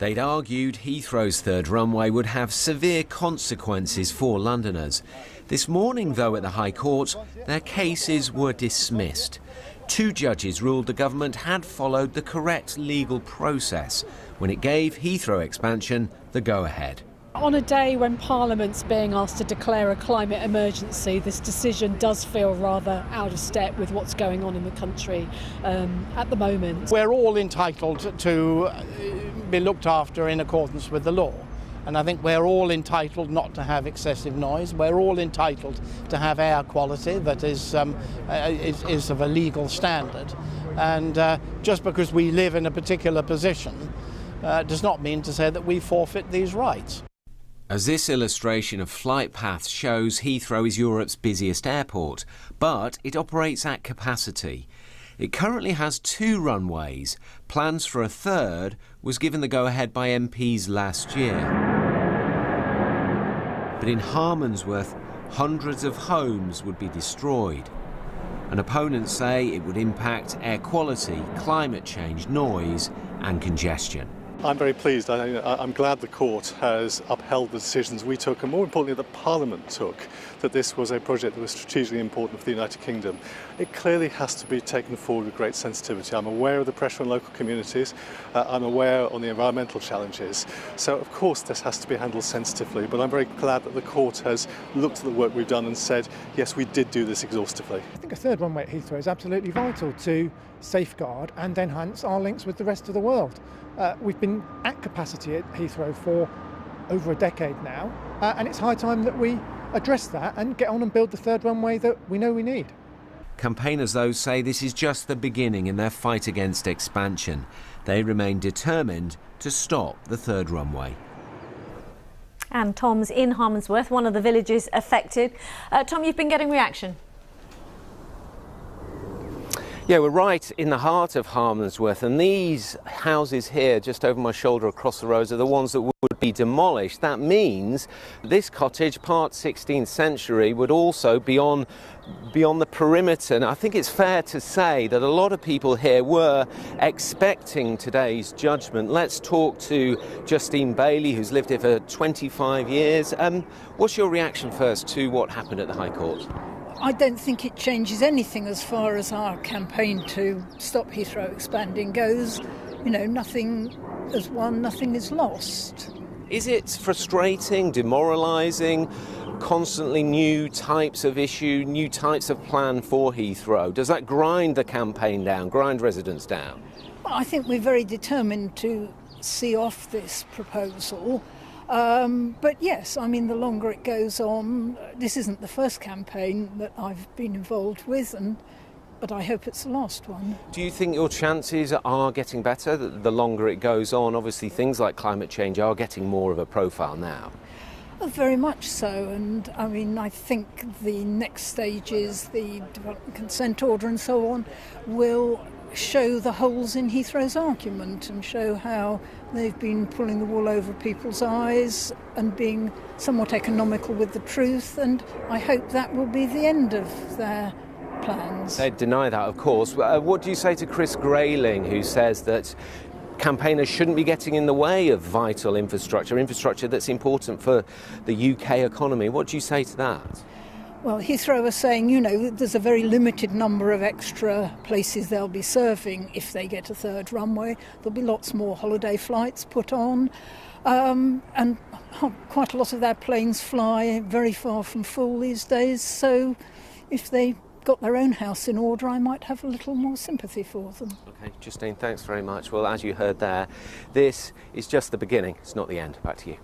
They'd argued Heathrow's third runway would have severe consequences for Londoners. This morning, though, at the High Court, their cases were dismissed. Two judges ruled the government had followed the correct legal process when it gave Heathrow expansion the go-ahead. On a day when Parliament's being asked to declare a climate emergency, this decision does feel rather out of step with what's going on in the country at the moment. We're all entitled to be looked after in accordance with the law. And I think we're all entitled not to have excessive noise. We're all entitled to have air quality that is of a legal standard. And just because we live in a particular position does not mean to say that we forfeit these rights. As this illustration of flight paths shows, Heathrow is Europe's busiest airport, but it operates at capacity. It currently has 2 runways. Plans for a third was given the go-ahead by MPs last year. But in Harmondsworth, hundreds of homes would be destroyed. And opponents say it would impact air quality, climate change, noise and congestion. I'm very pleased. I'm glad the court has upheld the decisions we took, and more importantly that Parliament took, that this was a project that was strategically important for the United Kingdom. It clearly has to be taken forward with great sensitivity. I'm aware of the pressure on local communities. I'm aware on the environmental challenges. So of course this has to be handled sensitively, but I'm very glad that the court has looked at the work we've done and said, yes, we did do this exhaustively. I think a third runway at Heathrow is absolutely vital to safeguard and enhance our links with the rest of the world. We've been at capacity at Heathrow for over a decade now, and it's high time that we address that and get on and build the third runway that we know we need. Campaigners, though, say this is just the beginning in their fight against expansion. They remain determined to stop the third runway. And Tom's in Harmondsworth, one of the villages affected. Tom, you've been getting reaction. Yeah, we're right in the heart of Harmondsworth, and these houses here just over my shoulder across the road are the ones that would be demolished. That means this cottage, part 16th century, would also be on beyond the perimeter. And I think it's fair to say that a lot of people here were expecting today's judgment. Let's talk to Justine Bailey, who's lived here for 25 years. What's your reaction first to what happened at the High Court? I don't think it changes anything as far as our campaign to stop Heathrow expanding goes. You know, nothing is won, nothing is lost. Is it frustrating, demoralising, constantly new types of issue, new types of plan for Heathrow? Does that grind the campaign down, grind residents down? I think we're very determined to see off this proposal. But yes, I mean, the longer it goes on, this isn't the first campaign that I've been involved with, but I hope it's the last one. Do you think your chances are getting better the longer it goes on? Obviously, things like climate change are getting more of a profile now. Oh, very much so, and I mean, I think the next stages, the development consent order and so on, will show the holes in Heathrow's argument and show how they've been pulling the wool over people's eyes and being somewhat economical with the truth, and I hope that will be the end of their plans. They deny that, of course. What do you say to Chris Grayling, who says that campaigners shouldn't be getting in the way of vital infrastructure that's important for the UK economy? What do you say to that? Well, Heathrow are saying, you know, there's a very limited number of extra places they'll be serving if they get a third runway. There'll be lots more holiday flights put on, and quite a lot of their planes fly very far from full these days, so if they got their own house in order, I might have a little more sympathy for them. OK, Justine, thanks very much. Well, as you heard there, this is just the beginning. It's not the end. Back to you.